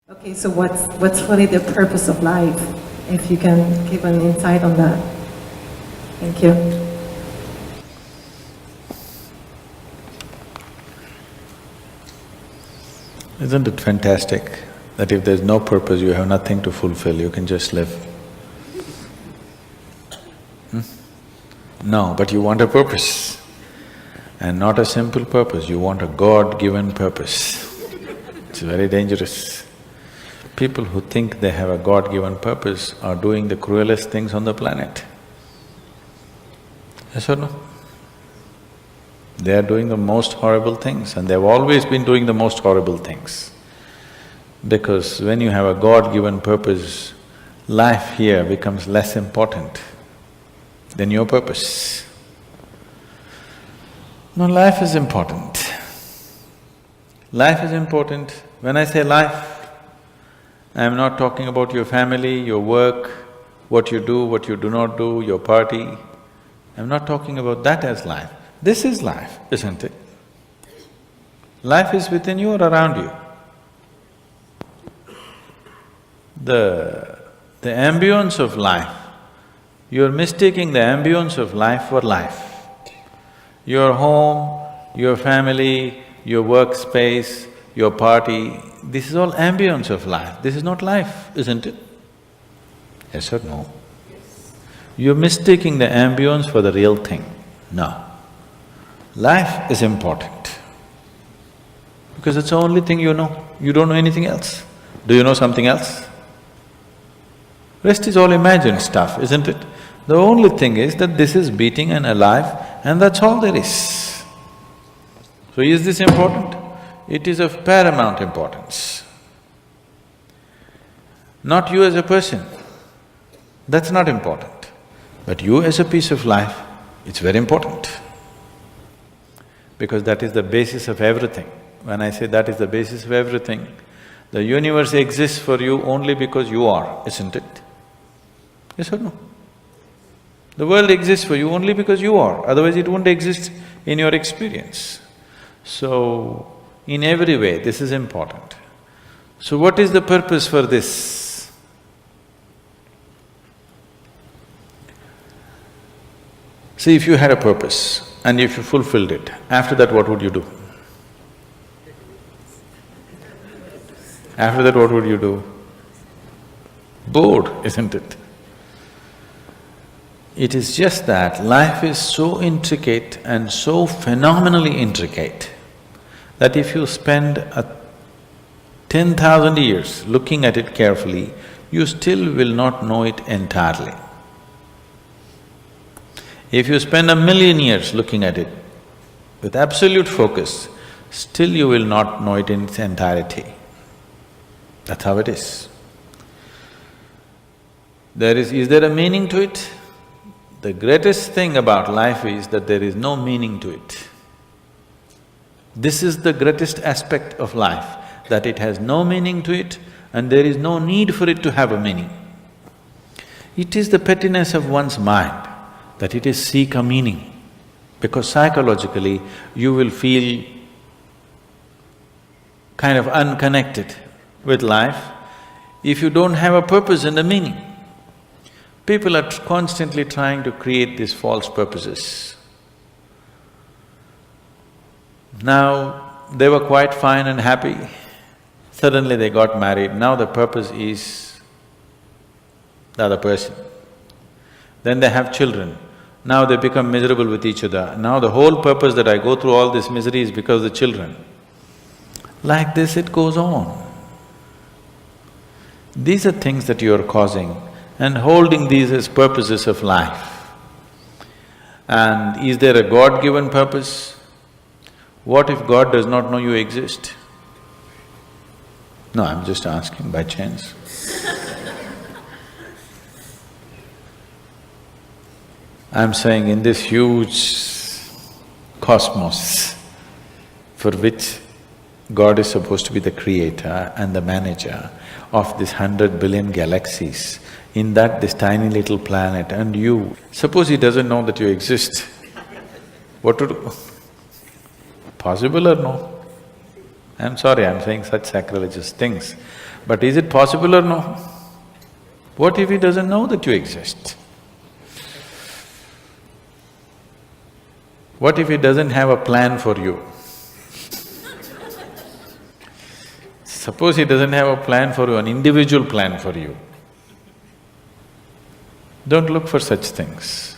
Okay, so what's really the purpose of life? If you can give an insight on that. Thank you. Isn't it fantastic that if there's no purpose, you have nothing to fulfill, you can just live? No, but you want a purpose. And not a simple purpose, you want a God-given purpose. It's very dangerous. People who think they have a God-given purpose are doing the cruelest things on the planet. Yes or no? They are doing the most horrible things, and they've always been doing the most horrible things. Because when you have a God-given purpose, life here becomes less important than your purpose. No, life is important. Life is important. When I say life, I'm not talking about your family, your work, what you do not do, your party. I'm not talking about that as life. This is life, isn't it? Life is within you or around you. The ambience of life, you're mistaking the ambience of life for life. Your home, your family, your workspace, your party, this is all ambience of life. This is not life, isn't it? Yes or no? You're mistaking the ambience for the real thing. No. Life is important because it's the only thing you know. You don't know anything else. Do you know something else? Rest is all imagined stuff, isn't it? The only thing is that this is beating and alive and that's all there is. So is this important? It is of paramount importance. Not you as a person, that's not important. But you as a piece of life, it's very important. Because that is the basis of everything. When I say that is the basis of everything, the universe exists for you only because you are, isn't it? Yes or no? The world exists for you only because you are, otherwise it wouldn't exist in your experience. So, in every way, this is important. So what is the purpose for this? See, if you had a purpose and if you fulfilled it, after that what would you do? After that what would you do? Bored, isn't it? It is just that life is so intricate and so phenomenally intricate that if you spend 10,000 years looking at it carefully, you still will not know it entirely. If you spend 1,000,000 years looking at it with absolute focus, still you will not know it in its entirety. That's how it is. Is there a meaning to it? The greatest thing about life is that there is no meaning to it. This is the greatest aspect of life, that it has no meaning to it and there is no need for it to have a meaning. It is the pettiness of one's mind that it is seek a meaning, because psychologically you will feel kind of unconnected with life if you don't have a purpose and a meaning. People are constantly trying to create these false purposes. Now, they were quite fine and happy, suddenly they got married, now the purpose is the other person. Then they have children, now they become miserable with each other, now the whole purpose that I go through all this misery is because of the children. Like this it goes on. These are things that you are causing and holding these as purposes of life. And is there a God-given purpose? What if God does not know you exist? No, I'm just asking by chance. I'm saying in this huge cosmos for which God is supposed to be the creator and the manager of this 100 billion galaxies, in that this tiny little planet and you, suppose he doesn't know that you exist, what to do? Possible or no? I'm sorry, I'm saying such sacrilegious things, but is it possible or no? What if he doesn't know that you exist? What if he doesn't have a plan for you? Suppose he doesn't have a plan for you, an individual plan for you. Don't look for such things.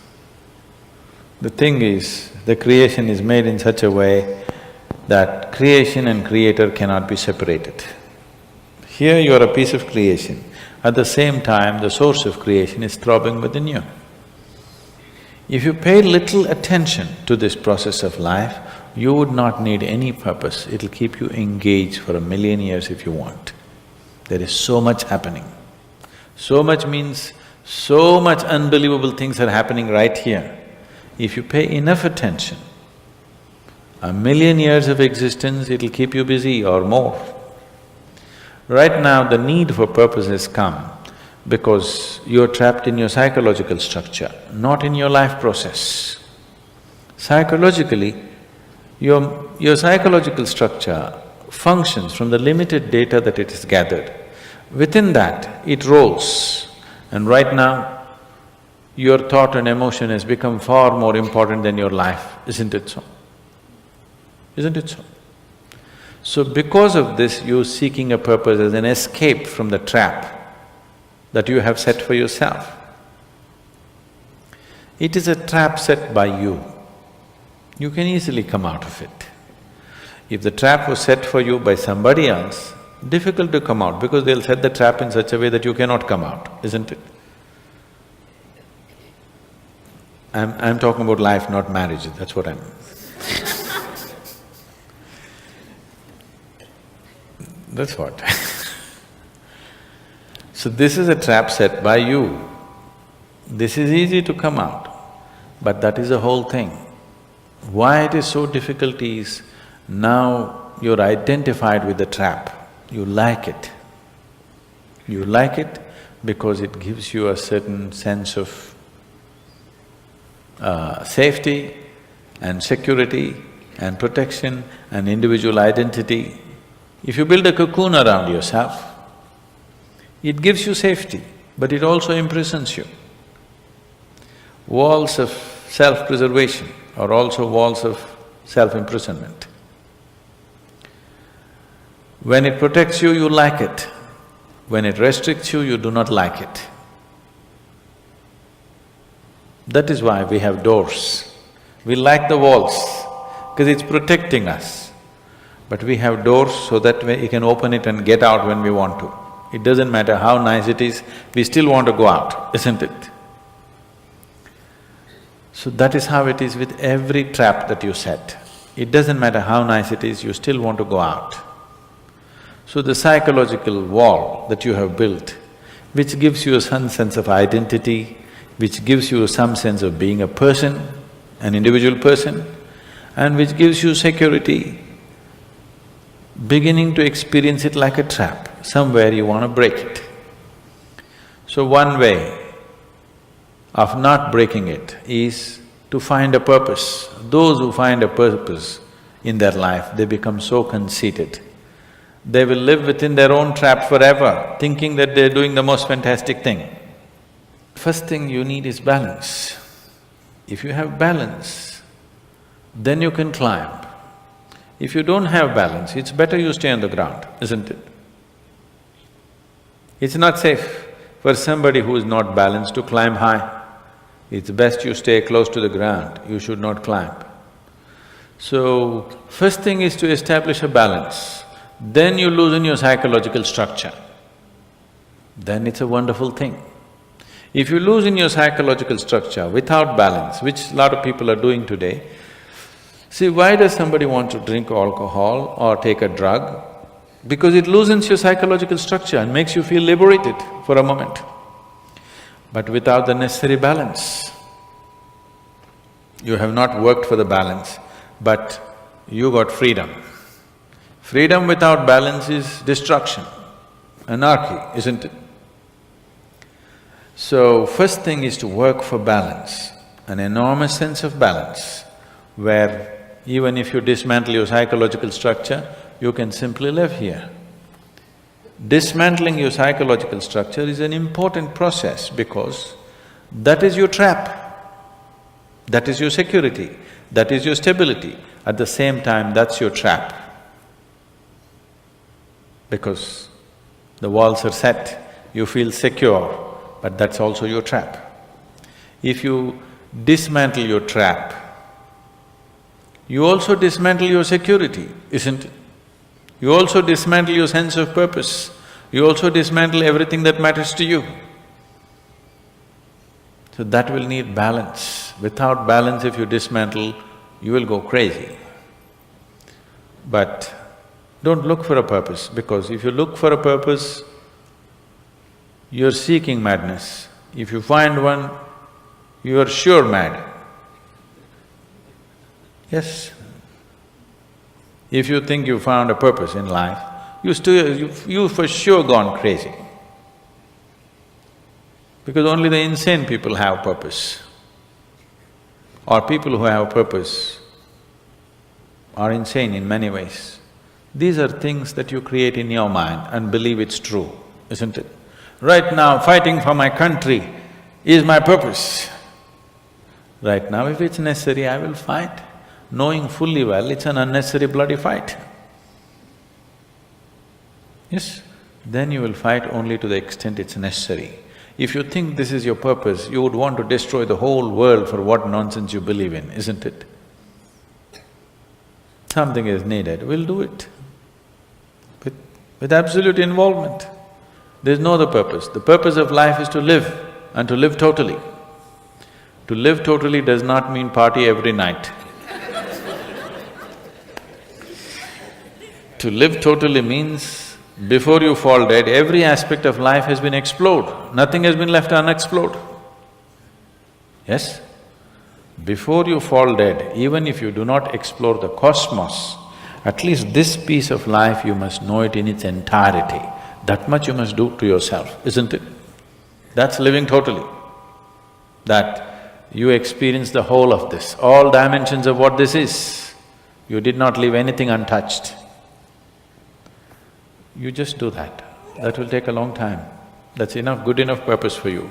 The thing is, the creation is made in such a way that creation and creator cannot be separated. Here you are a piece of creation, at the same time the source of creation is throbbing within you. If you pay little attention to this process of life, you would not need any purpose, it'll keep you engaged for 1,000,000 years if you want. There is so much happening. So much means so much unbelievable things are happening right here. If you pay enough attention, 1,000,000 years of existence, it'll keep you busy or more. Right now, the need for purpose has come because you're trapped in your psychological structure, not in your life process. Psychologically, your psychological structure functions from the limited data that it has gathered. Within that, it rolls. And right now, your thought and emotion has become far more important than your life, isn't it so? Isn't it so? So because of this, you're seeking a purpose as an escape from the trap that you have set for yourself. It is a trap set by you. You can easily come out of it. If the trap was set for you by somebody else, difficult to come out because they'll set the trap in such a way that you cannot come out, isn't it? I'm talking about life, not marriage, that's what I'm… That's what So this is a trap set by you. This is easy to come out, but that is the whole thing. Why it is so difficult is, now you're identified with the trap, you like it. You like it because it gives you a certain sense of safety and security and protection and individual identity. If you build a cocoon around yourself, it gives you safety, but it also imprisons you. Walls of self-preservation are also walls of self-imprisonment. When it protects you, you like it. When it restricts you, you do not like it. That is why we have doors. We like the walls, because it's protecting us. But we have doors so that we can open it and get out when we want to. It doesn't matter how nice it is, we still want to go out, isn't it? So that is how it is with every trap that you set. It doesn't matter how nice it is, you still want to go out. So the psychological wall that you have built, which gives you some sense of identity, which gives you some sense of being a person, an individual person, and which gives you security, beginning to experience it like a trap, somewhere you want to break it. So one way of not breaking it is to find a purpose. Those who find a purpose in their life, they become so conceited. They will live within their own trap forever, thinking that they're doing the most fantastic thing. First thing you need is balance. If you have balance, then you can climb. If you don't have balance, it's better you stay on the ground, isn't it? It's not safe for somebody who is not balanced to climb high. It's best you stay close to the ground, you should not climb. So, first thing is to establish a balance, then you loosen your psychological structure. Then it's a wonderful thing. If you loosen your psychological structure without balance, which a lot of people are doing today, see, why does somebody want to drink alcohol or take a drug? Because it loosens your psychological structure and makes you feel liberated for a moment. But without the necessary balance, you have not worked for the balance, but you got freedom. Freedom without balance is destruction, anarchy, isn't it? So, first thing is to work for balance, an enormous sense of balance, where even if you dismantle your psychological structure, you can simply live here. Dismantling your psychological structure is an important process because that is your trap. That is your security, that is your stability. At the same time, that's your trap. Because the walls are set, you feel secure, but that's also your trap. If you dismantle your trap, you also dismantle your security, isn't it? You also dismantle your sense of purpose. You also dismantle everything that matters to you. So that will need balance. Without balance, if you dismantle, you will go crazy. But don't look for a purpose, because if you look for a purpose, you're seeking madness. If you find one, you are sure mad. Yes. If you think you found a purpose in life, you for sure gone crazy. Because only the insane people have purpose. Or people who have purpose are insane in many ways. These are things that you create in your mind and believe it's true, isn't it? Right now, fighting for my country is my purpose. Right now, if it's necessary, I will fight, knowing fully well it's an unnecessary bloody fight. Yes, then you will fight only to the extent it's necessary. If you think this is your purpose, you would want to destroy the whole world for what nonsense you believe in, isn't it? Something is needed, we'll do it. With absolute involvement. There's no other purpose. The purpose of life is to live, and to live totally. To live totally does not mean party every night. To live totally means before you fall dead, every aspect of life has been explored, nothing has been left unexplored. Yes? Before you fall dead, even if you do not explore the cosmos, at least this piece of life you must know it in its entirety. That much you must do to yourself, isn't it? That's living totally. That you experience the whole of this, all dimensions of what this is. You did not leave anything untouched. You just do that. That will take a long time. That's enough, good enough purpose for you.